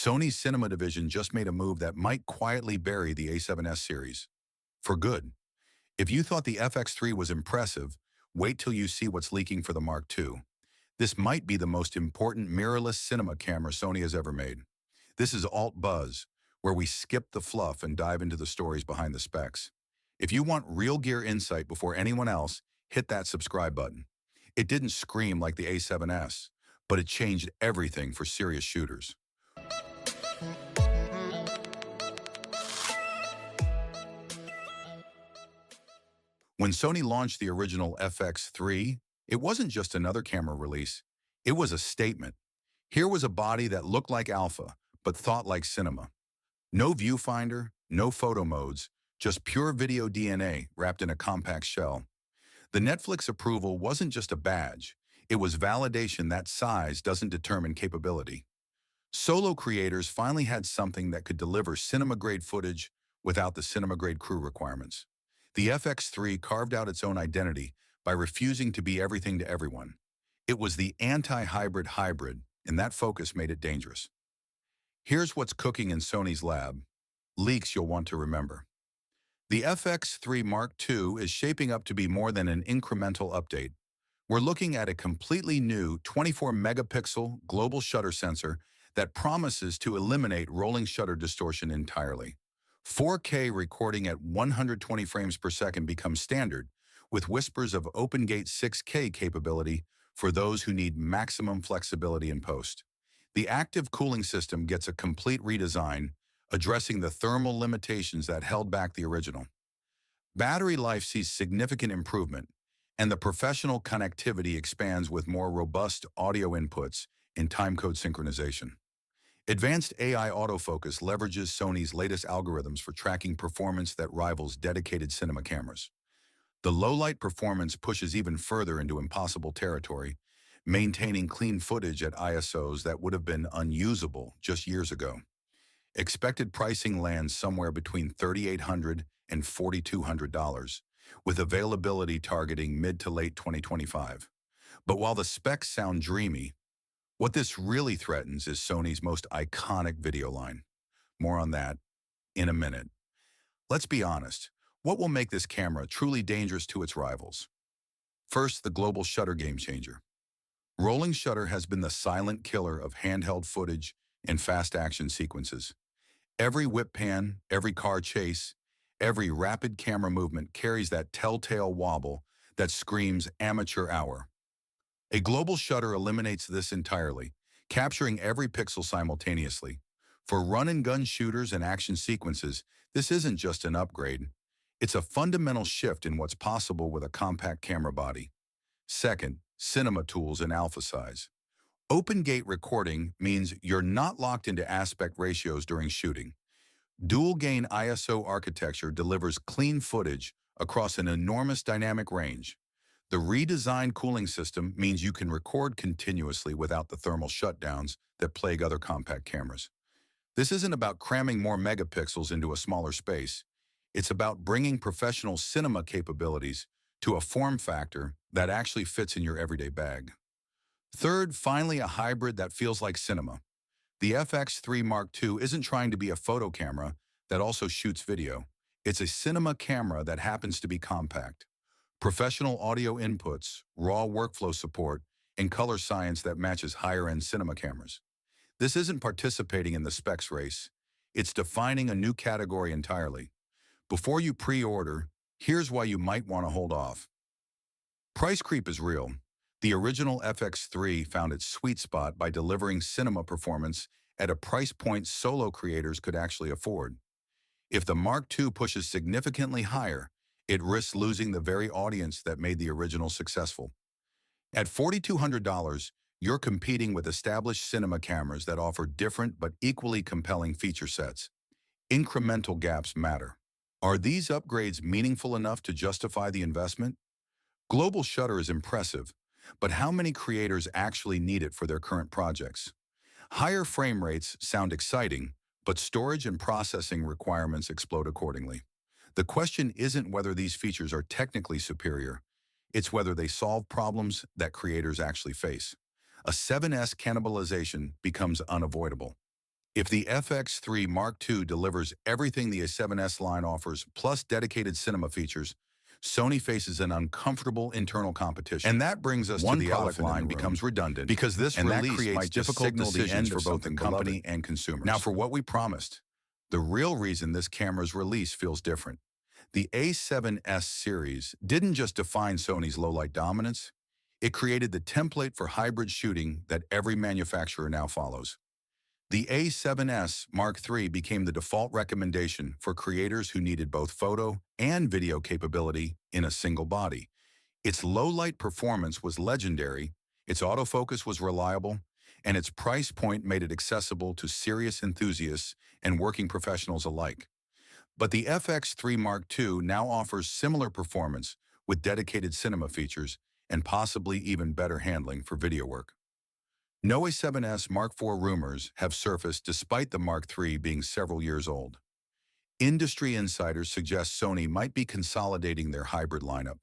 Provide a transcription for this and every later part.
Sony's cinema division just made a move that might quietly bury the A7S series. For good. If you thought the FX3 was impressive, wait till you see what's leaking for the Mark II. This might be the most important mirrorless cinema camera Sony has ever made. This is Alt Buzz, where we skip the fluff and dive into the stories behind the specs. If you want real gear insight before anyone else, hit that subscribe button. It didn't scream like the A7S, but it changed everything for serious shooters. When Sony launched the original FX3, it wasn't just another camera release. It was a statement. Here was a body that looked like alpha, but thought like cinema. No viewfinder, no photo modes, just pure video DNA wrapped in a compact shell. The Netflix approval wasn't just a badge. It was validation that size doesn't determine capability. Solo creators finally had something that could deliver cinema-grade footage without the cinema-grade crew requirements. The FX3 carved out its own identity by refusing to be everything to everyone. It was the anti-hybrid hybrid, and that focus made it dangerous. Here's what's cooking in Sony's lab. Leaks you'll want to remember. The FX3 Mark II is shaping up to be more than an incremental update. We're looking at a completely new 24-megapixel global shutter sensor that promises to eliminate rolling shutter distortion entirely. 4K recording at 120 frames per second becomes standard, with whispers of OpenGate 6K capability for those who need maximum flexibility in post. The active cooling system gets a complete redesign, addressing the thermal limitations that held back the original. Battery life sees significant improvement, and the professional connectivity expands with more robust audio inputs and timecode synchronization. Advanced AI autofocus leverages Sony's latest algorithms for tracking performance that rivals dedicated cinema cameras. The low-light performance pushes even further into impossible territory, maintaining clean footage at ISOs that would have been unusable just years ago. Expected pricing lands somewhere between $3,800 and $4,200, with availability targeting mid to late 2025. But while the specs sound dreamy, what this really threatens is Sony's most iconic video line. More on that in a minute. Let's be honest. What will make this camera truly dangerous to its rivals? First, the global shutter game changer. Rolling shutter has been the silent killer of handheld footage and fast action sequences. Every whip pan, every car chase, every rapid camera movement carries that telltale wobble that screams amateur hour. A global shutter eliminates this entirely, capturing every pixel simultaneously. For run-and-gun shooters and action sequences, this isn't just an upgrade. It's a fundamental shift in what's possible with a compact camera body. Second, cinema tools and alpha size. Open-gate recording means you're not locked into aspect ratios during shooting. Dual-gain ISO architecture delivers clean footage across an enormous dynamic range. The redesigned cooling system means you can record continuously without the thermal shutdowns that plague other compact cameras. This isn't about cramming more megapixels into a smaller space. It's about bringing professional cinema capabilities to a form factor that actually fits in your everyday bag. Third, finally, a hybrid that feels like cinema. The FX3 Mark II isn't trying to be a photo camera that also shoots video. It's a cinema camera that happens to be compact. Professional audio inputs, raw workflow support, and color science that matches higher-end cinema cameras. This isn't participating in the specs race. It's defining a new category entirely. Before you pre-order, here's why you might want to hold off. Price creep is real. The original FX3 found its sweet spot by delivering cinema performance at a price point solo creators could actually afford. If the Mark II pushes significantly higher, it risks losing the very audience that made the original successful. At $4,200, you're competing with established cinema cameras that offer different but equally compelling feature sets. Incremental gaps matter. Are these upgrades meaningful enough to justify the investment? Global shutter is impressive, but how many creators actually need it for their current projects? Higher frame rates sound exciting, but storage and processing requirements explode accordingly. The question isn't whether these features are technically superior, it's whether they solve problems that creators actually face. A 7S cannibalization becomes unavoidable. If the FX3 Mark II delivers everything the A7S line offers, plus dedicated cinema features, Sony faces an uncomfortable internal competition. And that brings us to the product line becomes redundant because this release might just signal the end for both the company and consumers. Now, for what we promised, the real reason this camera's release feels different. The A7S series didn't just define Sony's low-light dominance, it created the template for hybrid shooting that every manufacturer now follows. The A7S Mark III became the default recommendation for creators who needed both photo and video capability in a single body. Its low-light performance was legendary, its autofocus was reliable, and its price point made it accessible to serious enthusiasts and working professionals alike. But the FX3 Mark II now offers similar performance with dedicated cinema features and possibly even better handling for video work. No A7S Mark IV rumors have surfaced despite the Mark III being several years old. Industry insiders suggest Sony might be consolidating their hybrid lineup,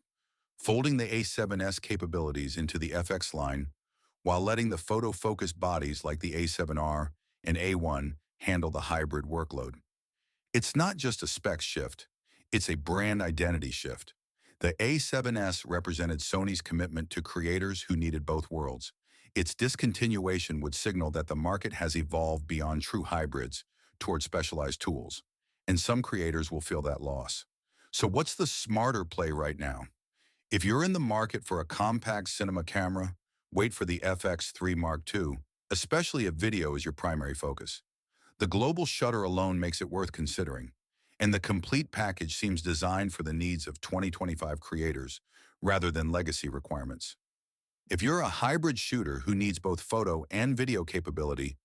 folding the A7S capabilities into the FX line, while letting the photo-focused bodies like the A7R and A1 handle the hybrid workload. It's not just a spec shift, it's a brand identity shift. The A7S represented Sony's commitment to creators who needed both worlds. Its discontinuation would signal that the market has evolved beyond true hybrids toward specialized tools, and some creators will feel that loss. So what's the smarter play right now? If you're in the market for a compact cinema camera, wait for the FX3 Mark II, especially if video is your primary focus. The global shutter alone makes it worth considering, and the complete package seems designed for the needs of 2025 creators rather than legacy requirements. If you're a hybrid shooter who needs both photo and video capability,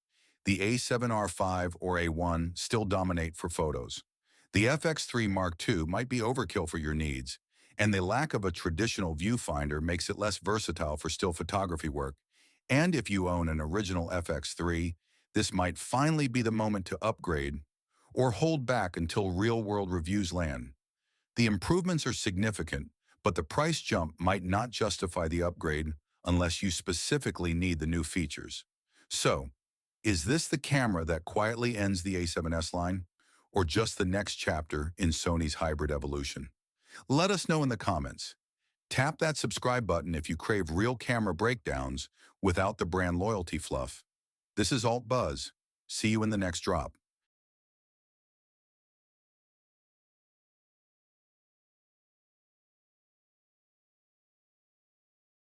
the A7R5 or A1 still dominate for photos. The FX3 Mark II might be overkill for your needs, and the lack of a traditional viewfinder makes it less versatile for still photography work. And if you own an original FX3, this might finally be the moment to upgrade or hold back until real-world reviews land. The improvements are significant, but the price jump might not justify the upgrade unless you specifically need the new features. So, is this the camera that quietly ends the A7S line, or just the next chapter in Sony's hybrid evolution? Let us know in the comments. Tap that subscribe button if you crave real camera breakdowns without the brand loyalty fluff. This is Alt Buzz. See you in the next drop.